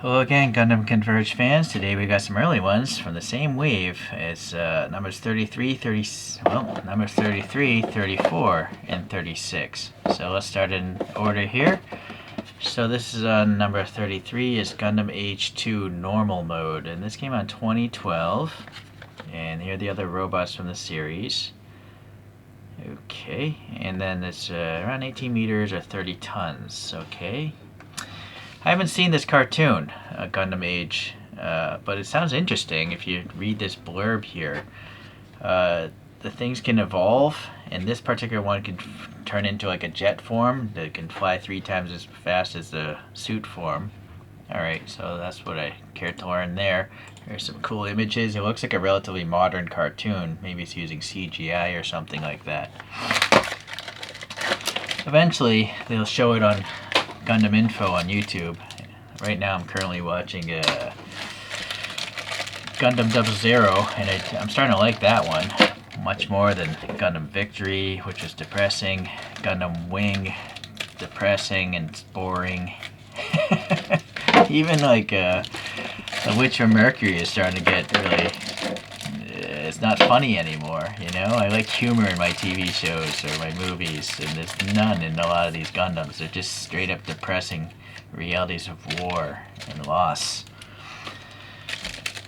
Hello again, Gundam Converge fans. Today we got some early ones from the same wave. It's numbers 33, 30, numbers 33, 34, and 36. So let's start in order here. So this is number 33 is Gundam Age 2 Normal Mode, and this came out 2012. And here are the other robots from the series. Okay, and then it's around 18 meters or 30 tons. Okay. I haven't seen this cartoon, Gundam Age, but it sounds interesting if you read this blurb here. The things can evolve, and this particular one can turn into like a jet form that can fly 3 times as fast as the suit form. Alright, so that's what I cared to learn there. There's some cool images. It looks like a relatively modern cartoon. Maybe it's using CGI or something like that. Eventually, they'll show it on Gundam Info on YouTube. Right now I'm currently watching Gundam 00, and I'm starting to like that one much more than Gundam Victory, which was depressing. Gundam Wing, depressing and boring. Even like The Witch from Mercury is starting to get really... it's not funny anymore, you know? I like humor in my TV shows or my movies, and there's none in a lot of these Gundams. They're just straight up depressing realities of war and loss.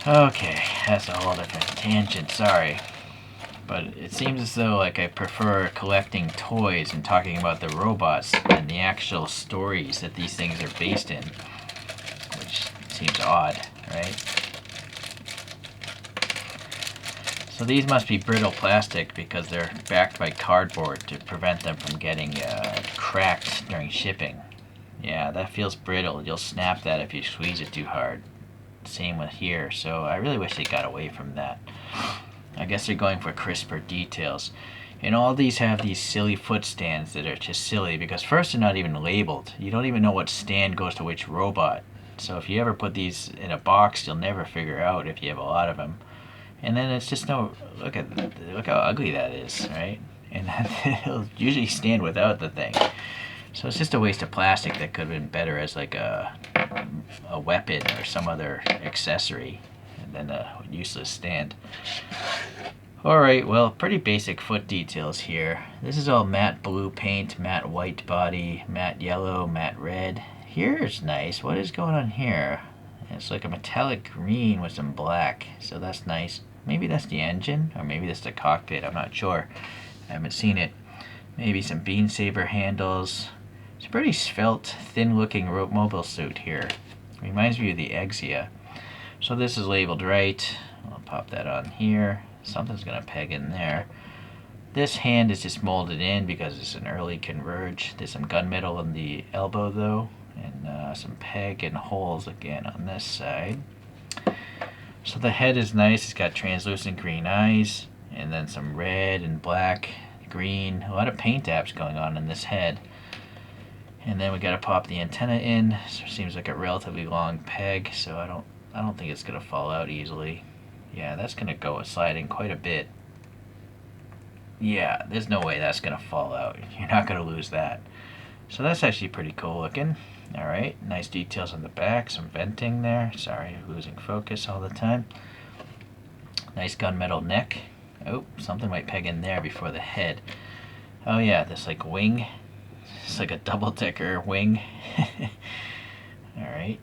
Okay, that's a whole different tangent, sorry. But it seems as though like I prefer collecting toys and talking about the robots than the actual stories that these things are based in, which seems odd, right? So these must be brittle plastic because they're backed by cardboard to prevent them from getting cracked during shipping. Yeah, that feels brittle. You'll snap that if you squeeze it too hard. Same with here, so I really wish they got away from that. I guess they're going for crisper details. And all these have these silly foot stands that are just silly because first they're not even labeled. You don't even know what stand goes to which robot. So if you ever put these in a box, you'll never figure out if you have a lot of them. And then it's just look how ugly that is, right? And it'll usually stand without the thing. So it's just a waste of plastic that could have been better as like a weapon or some other accessory than a useless stand. Alright, well, pretty basic foot details here. This is all matte blue paint, matte white body, matte yellow, matte red. Here's nice. What is going on here? It's like a metallic green with some black, so that's nice. Maybe that's the engine, or maybe that's the cockpit, I'm not sure. I haven't seen it. Maybe some beam saber handles. It's a pretty svelte, thin-looking mobile suit here. Reminds me of the Exia. So this is labeled right. I'll pop that on here. Something's gonna peg in there. This hand is just molded in because it's an early Converge. There's some gunmetal in the elbow though, and some peg and holes again on this side. So the head is nice. It's got translucent green eyes, and then some red and black, green. A lot of paint apps going on in this head. And then we got to pop the antenna in. So it seems like a relatively long peg, so I don't think it's gonna fall out easily. Yeah, that's gonna go sliding quite a bit. Yeah, there's no way that's gonna fall out. You're not gonna lose that. So that's actually pretty cool looking. Alright, nice details on the back, some venting there. Sorry, losing focus all the time. Nice gunmetal neck. Oh, something might peg in there before the head. Oh yeah, this like wing. It's like a double-decker wing. Alright.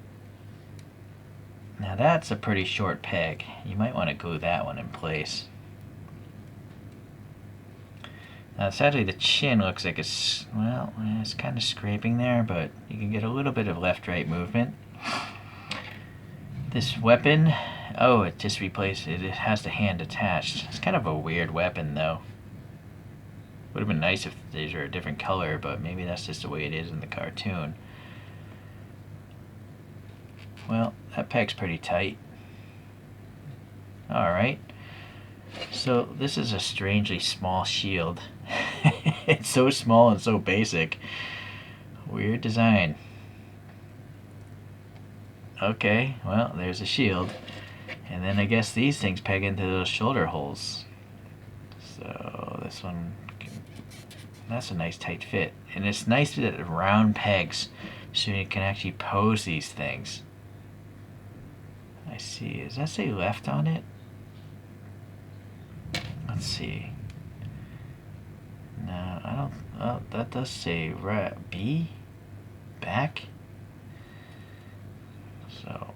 Now that's a pretty short peg. You might want to glue that one in place. Now sadly the chin looks like it's, well, it's kind of scraping there, but you can get a little bit of left-right movement. This weapon, oh, it just replaced it. It has the hand attached. It's kind of a weird weapon though. Would have been nice if these were a different color, but maybe that's just the way it is in the cartoon. Well, that peg's pretty tight. Alright. So this is a strangely small shield. It's so small and so basic. Weird design. Okay, well, there's a shield. And then I guess these things peg into those shoulder holes. So this one, that's a nice tight fit. And it's nice that it round pegs so you can actually pose these things. I see. Does that say left on it? Let's see. No, I don't. Oh, that does say right. B? Back? So.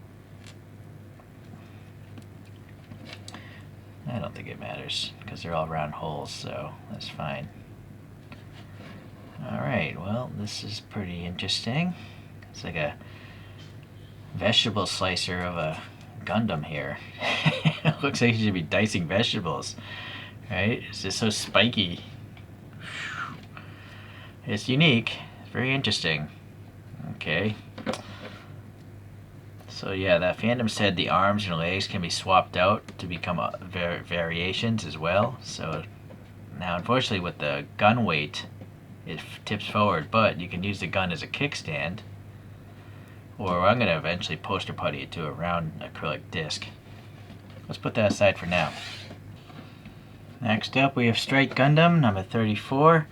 I don't think it matters because they're all round holes, so that's fine. Alright, well, this is pretty interesting. It's like a vegetable slicer of a Gundam here. It looks like you should be dicing vegetables, right? It's just so spiky. It's unique. It's very interesting. Okay. So yeah, that Phantom said the arms and legs can be swapped out to become variations as well. So now, unfortunately, with the gun weight, it tips forward, but you can use the gun as a kickstand. Or I'm going to eventually poster putty it to a round acrylic disc. Let's put that aside for now. Next up, we have Strike Gundam, number 34.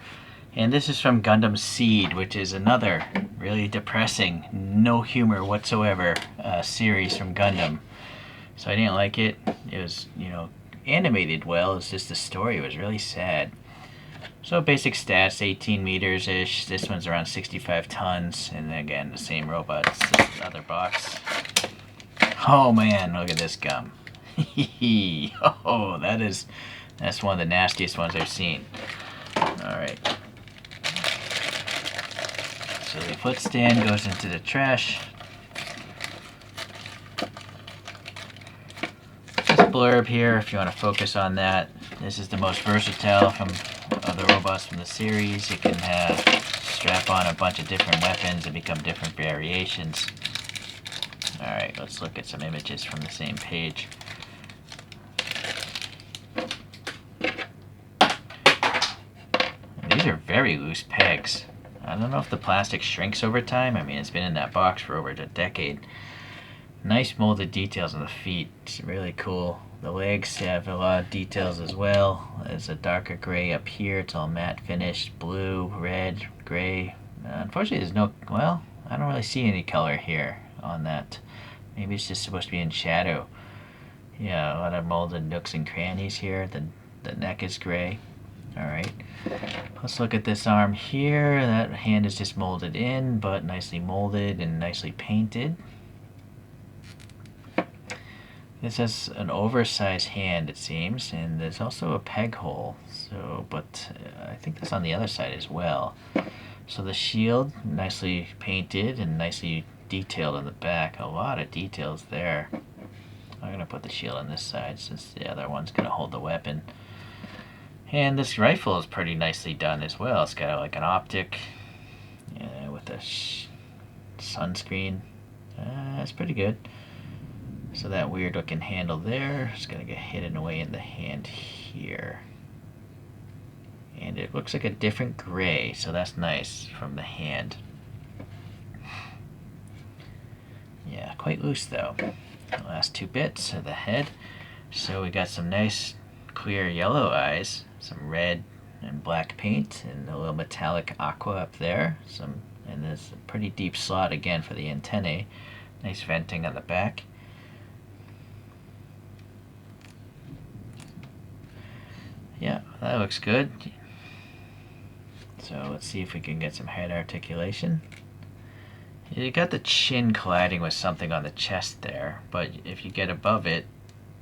And this is from Gundam Seed, which is another really depressing, no humor whatsoever series from Gundam. So I didn't like it. It was, animated well. It's just the story was really sad. So basic stats, 18 meters-ish. This one's around 65 tons. And again, the same robot. It's the other box. Oh man, look at this gum. Oh, that's one of the nastiest ones I've seen. Alright. So the foot stand goes into the trash. Just blurb here if you want to focus on that. This is the most versatile of the robots from the series. It can strap on a bunch of different weapons and become different variations. Alright, let's look at some images from the same page. These are very loose pegs. I don't know if the plastic shrinks over time. I mean, it's been in that box for over a decade. Nice molded details on the feet. It's really cool. The legs have a lot of details as well. There's a darker gray up here. It's all matte finished. Blue, red, gray. Unfortunately, there's no... Well, I don't really see any color here on that. Maybe it's just supposed to be in shadow. Yeah, a lot of molded nooks and crannies here. The neck is gray. Alright, let's look at this arm here. That hand is just molded in, but nicely molded and nicely painted. This has an oversized hand, it seems, and there's also a peg hole. So, but I think that's on the other side as well. So the shield, nicely painted and nicely detailed on the back. A lot of details there. I'm going to put the shield on this side since the other one's going to hold the weapon. And this rifle is pretty nicely done as well. It's got like an optic with a sunscreen. That's pretty good. So that weird looking handle there is going to get hidden away in the hand here. And it looks like a different gray, so that's nice from the hand. Yeah, quite loose though. The last two bits are the head. So we got some nice clear yellow eyes, some red and black paint, and a little metallic aqua up there. And there's a pretty deep slot again for the antennae. Nice venting on the back. Yeah, that looks good. So let's see if we can get some head articulation. You got the chin colliding with something on the chest there, but if you get above it,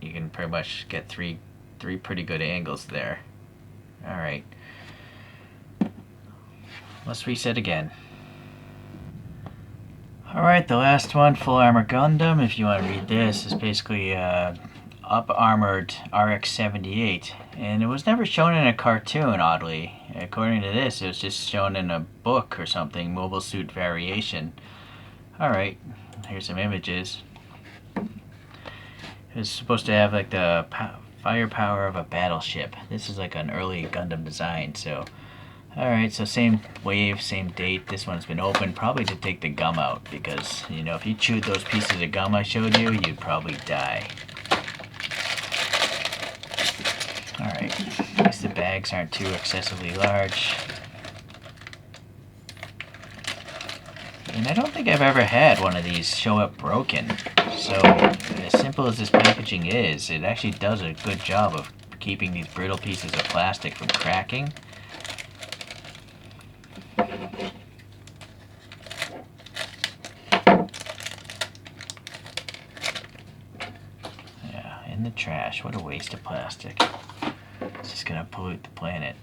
you can pretty much get three pretty good angles there. Alright. Let's reset again. Alright, the last one, Full Armor Gundam, if you want to read this, is basically up-armored RX-78. And it was never shown in a cartoon, oddly. According to this, it was just shown in a book or something, Mobile Suit Variation. Alright, here's some images. It's supposed to have like the firepower of a battleship. This is like an early Gundam design, so... Alright, so same wave, same date. This one's been opened probably to take the gum out, because, you know, if you chewed those pieces of gum I showed you, you'd probably die. Alright, at least the bags aren't too excessively large. And I don't think I've ever had one of these show up broken. So, as simple as this packaging is, it actually does a good job of keeping these brittle pieces of plastic from cracking. Yeah, in the trash. What a waste of plastic. It's just gonna pollute the planet.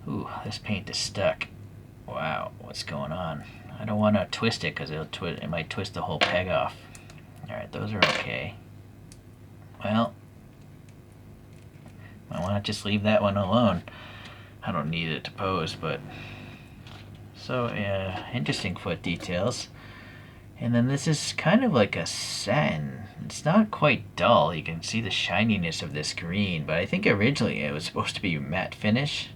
Ooh, this paint is stuck. Wow, what's going on? I don't want to twist it because it might twist the whole peg off. Alright, those are okay. Well, I want to just leave that one alone. I don't need it to pose, but... So, interesting foot details. And then this is kind of like a satin. It's not quite dull. You can see the shininess of this green, but I think originally it was supposed to be matte finish.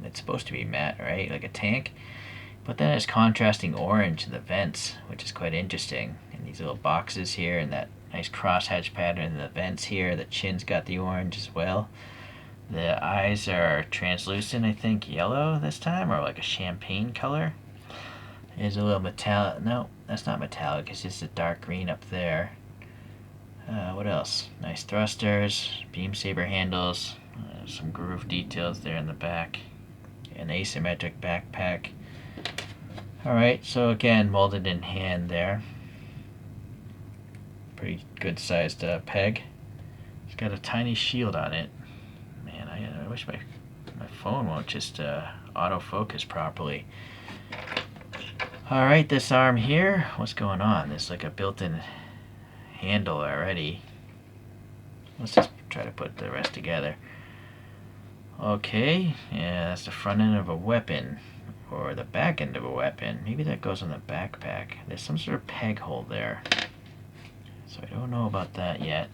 It's supposed to be matte, right? Like a tank. But then it's contrasting orange in the vents, which is quite interesting. And these little boxes here, and that nice crosshatch pattern in the vents here. The chin's got the orange as well. The eyes are translucent, I think, yellow this time, or like a champagne color. There's a little metallic. No, that's not metallic. It's just a dark green up there. What else? Nice thrusters, beam saber handles, some groove details there in the back. An asymmetric backpack. Alright, so again, molded in hand there. Pretty good sized peg. It's got a tiny shield on it. Man, I wish my phone won't just autofocus properly. Alright, this arm here, what's going on? There's like a built-in handle already. Let's just try to put the rest together. Okay, yeah, that's the front end of a weapon, or the back end of a weapon. Maybe that goes on the backpack. There's some sort of peg hole there, so I don't know about that yet.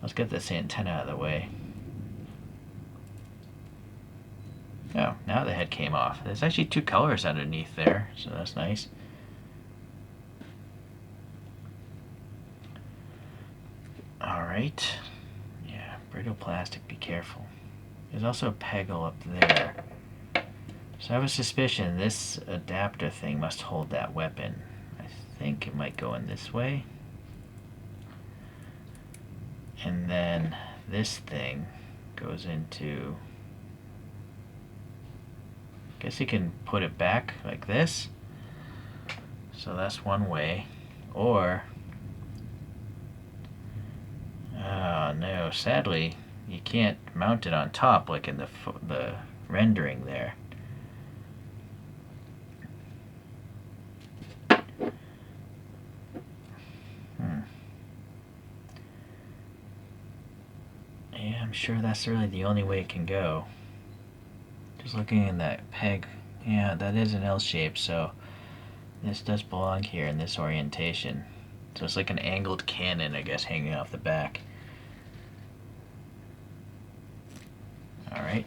Let's get this antenna out of the way. Oh, now the head came off. There's actually two colors underneath there, so that's nice. Alright. Yeah, brittle plastic, be careful. There's also a peg hole up there. So I have a suspicion this adapter thing must hold that weapon. I think it might go in this way. And then this thing goes into... I guess you can put it back like this. So that's one way. Or... oh no, sadly you can't mount it on top like in the rendering there. Yeah, I'm sure that's really the only way it can go. Just looking in that peg, yeah, that is an L shape, so this does belong here in this orientation. So it's like an angled cannon, I guess, hanging off the back. Alright,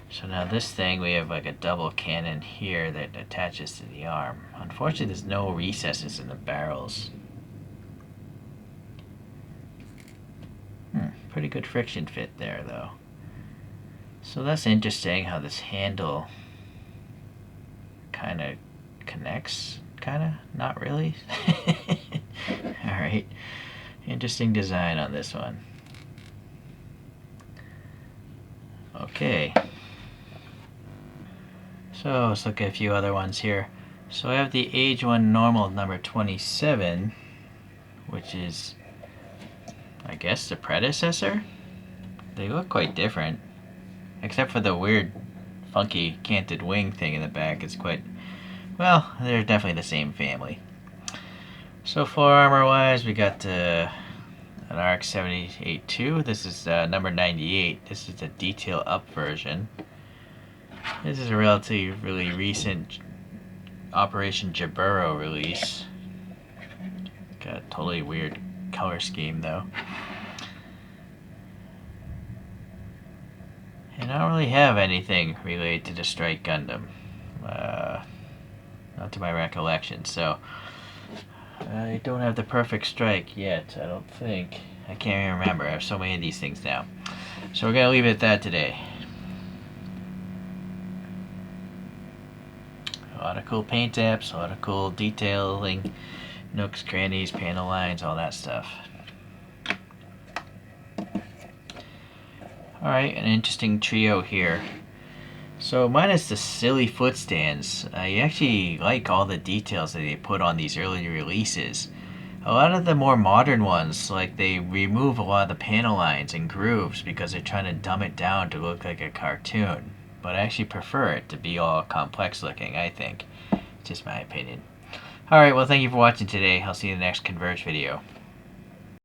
so now this thing, we have like a double cannon here that attaches to the arm. Unfortunately, there's no recesses in the barrels. Pretty good friction fit there, though. So that's interesting how this handle kind of connects. Kind of? Not really? Alright. Interesting design on this one. Okay. So let's look at a few other ones here. So I have the Age 1 normal number 27, which is, I guess, the predecessor? They look quite different. Except for the weird, funky, canted wing thing in the back. It's quite... well, they're definitely the same family. So forearmor-wise, we got an RX-78-2. This is number 98. This is the detail up version. This is a relatively really recent Operation Jaburo release. Got a totally weird color scheme, though. And I don't really have anything related to the Strike Gundam. Not to my recollection, so I don't have the perfect strike yet, I don't think. I can't even remember. I have so many of these things now. So we're going to leave it at that today. A lot of cool paint apps, a lot of cool detailing, Nooks, crannies, panel lines, all that stuff. Alright, an interesting trio here. So minus the silly foot stands, I actually like all the details that they put on these early releases. A lot of the more modern ones, like they remove a lot of the panel lines and grooves because they're trying to dumb it down to look like a cartoon. But I actually prefer it to be all complex looking, I think. Just my opinion. Alright, well thank you for watching today. I'll see you in the next Converge video.